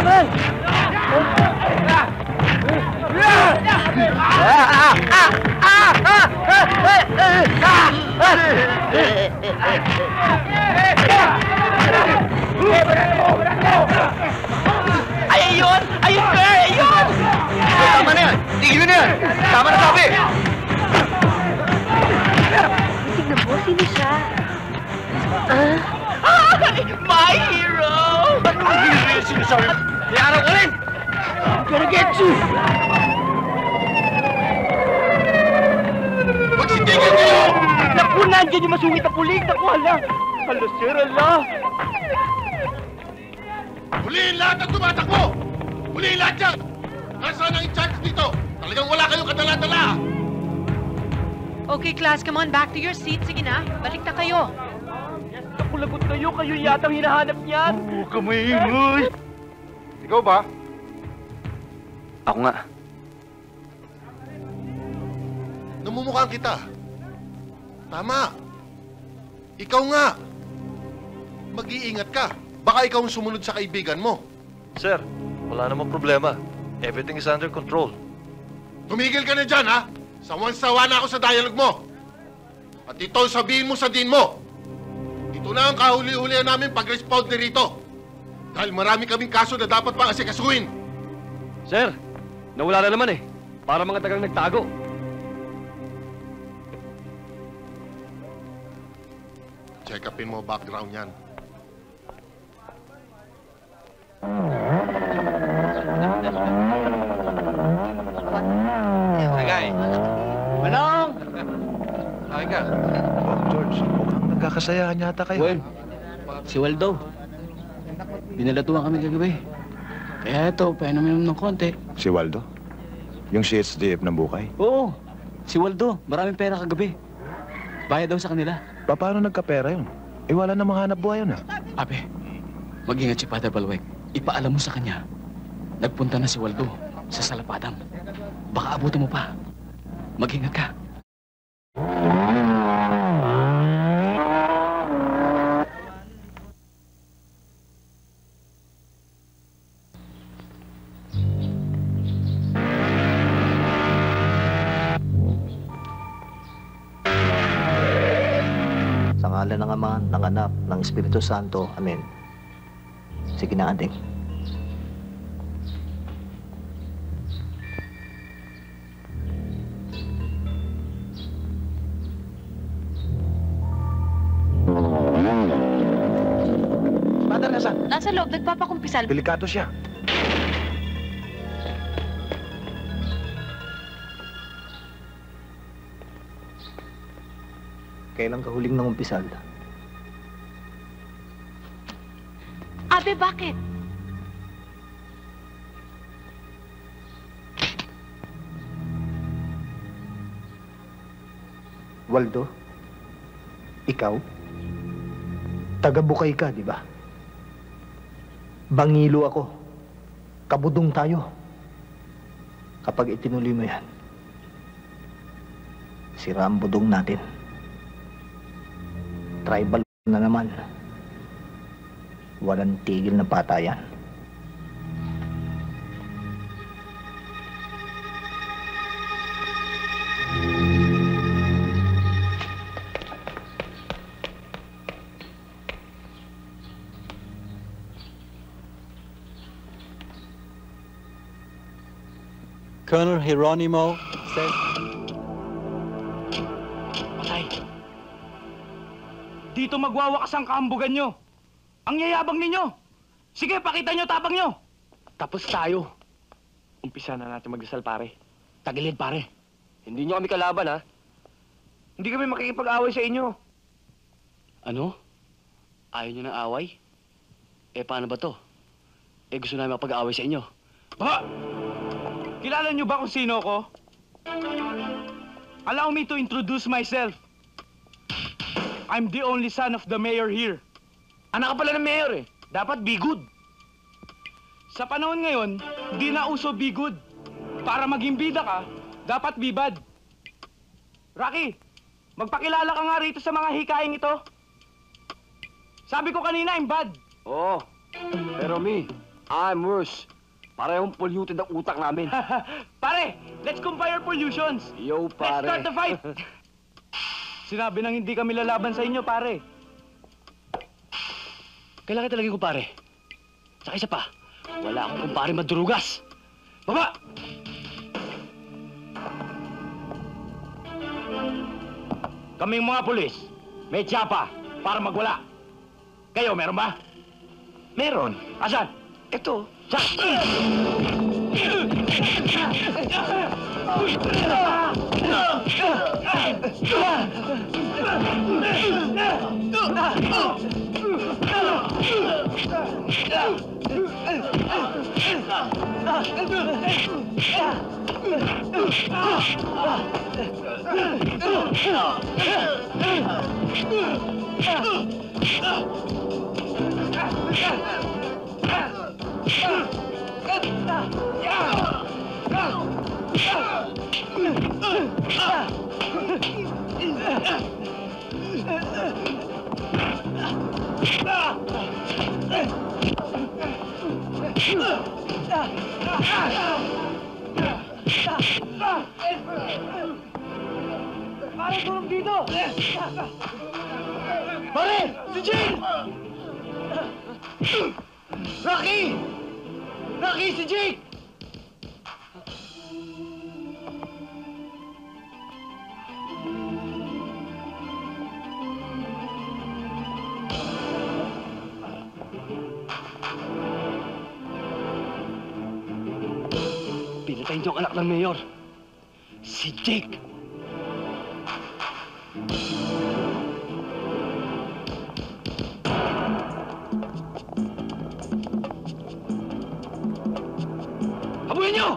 man! Ay, ayun! Ayun, sir! Ayun! Tama na yan! Tigil na yan! Tama na sabi! Tignan mo, sino siya? My hero! Anong hero yung sinasabi? Iaraw ko rin! I'm gonna get you! Magsitigil kayo! Naku, nandyan yung masungit na pulig! Naku, hala! Hala, sir, hala! Huliin lahat ang tumatakbo! Huliin lahat yan! Nasaan ang in-charge dito? Talagang wala kayong kadala-dala! Okay, class, come on, back to your seat. Sige na, balik na kayo. Naku, lagot kayo! Kayo yatang hinahanap niyan! Oo, kamay-ingay! Ikaw ba? Ako nga. Namumukhaan kita. Tama. Ikaw nga. Mag-iingat ka. Baka ikaw ang sumunod sa kaibigan mo. Sir, wala namang problema. Everything is under control. Tumigil ka na dyan, ha? Sawan-sawa na ako sa dialogue mo. At ito ang sabihin mo sa dean mo. Ito na ang kahuli-hulihan namin pag-respond na rito. Dahil marami kaming kaso na dapat pang asikasuhin. Sir, nawala na naman eh. Para mga tagang nagtago. Check upin mo background yan. Tagay! Manong! Ay ka. Oh, George, mukhang nagkakasayahan yata kayo. Well, si Waldo. Binalatuan kami kagabi. Kaya ito, painom-inom ng konti. Si Waldo? Yung CHDF ng Bukay? Oo, si Waldo. Maraming pera kagabi. Bayad daw sa kanila. Paano nagkapera yun? Eh, wala namang hanap buhay yun, ah. Abe, mag-ingat si Father Balweg. Ipaalam mo sa kanya. Nagpunta na si Waldo sa Salapadam. Baka abutin mo pa. Mag-ingat ka. Sa ngalan ng Ama, ng Anak, ng Espiritu Santo. Amen. Sige na, ating. Father, nasaan? Nasa loob, nagpapakumpisal. Delikado siya. Kailan ka huling nangumpisal? Abe, bakit? Waldo? Ikaw? Taga-Bukay ka, di ba? Bangilo ako. Kabudong tayo. Kapag itinuloy mo yan, sira ang budong natin. Tribal na naman. Walang tigil na patayan. Colonel Geronimo says... Patay. Dito magwawakas ang kaambugan nyo. Ang yayabang ninyo. Sige, pakita nyo tapang nyo. Tapos tayo. Umpisa na natin magdasal, pare. Tagilid, pare. Hindi nyo kami kalaban, ha? Hindi kami makikipag-away sa inyo. Ano? Ayaw niyo ng away? Eh, paano ba to? Eh, gusto namin makapag-away sa inyo. Ba? Kilala nyo ba kung sino ko? Allow me to introduce myself. I'm the only son of the mayor here. Anak ka pala ng mayor eh. Dapat be good. Sa panahon ngayon, di na uso be good. Para maging bida ka, dapat be bad. Rocky, magpakilala ka nga rito sa mga hikayeng ito. Sabi ko kanina, I'm bad. Oo. Pero mi, I'm worse. Parehong polluted ang utak namin. Pare, let's compare pollutions. Yo, Let's pare. start the fight. Sinabi nang hindi kami lalaban sa inyo, pare. Kailangan talaga ko, pare. Saka isa pa, wala akong kumpare madurugas. Baba! Kaming mga pulis, may tsapa para magwala. Kayo, meron ba? Meron. Asan? Ito. Pare, tulong dito! Pare! Si Jake! Rocky! Rocky, si Jake! Pinatay niyo ang anak ng mayor. Si Jake! Habulin niyo!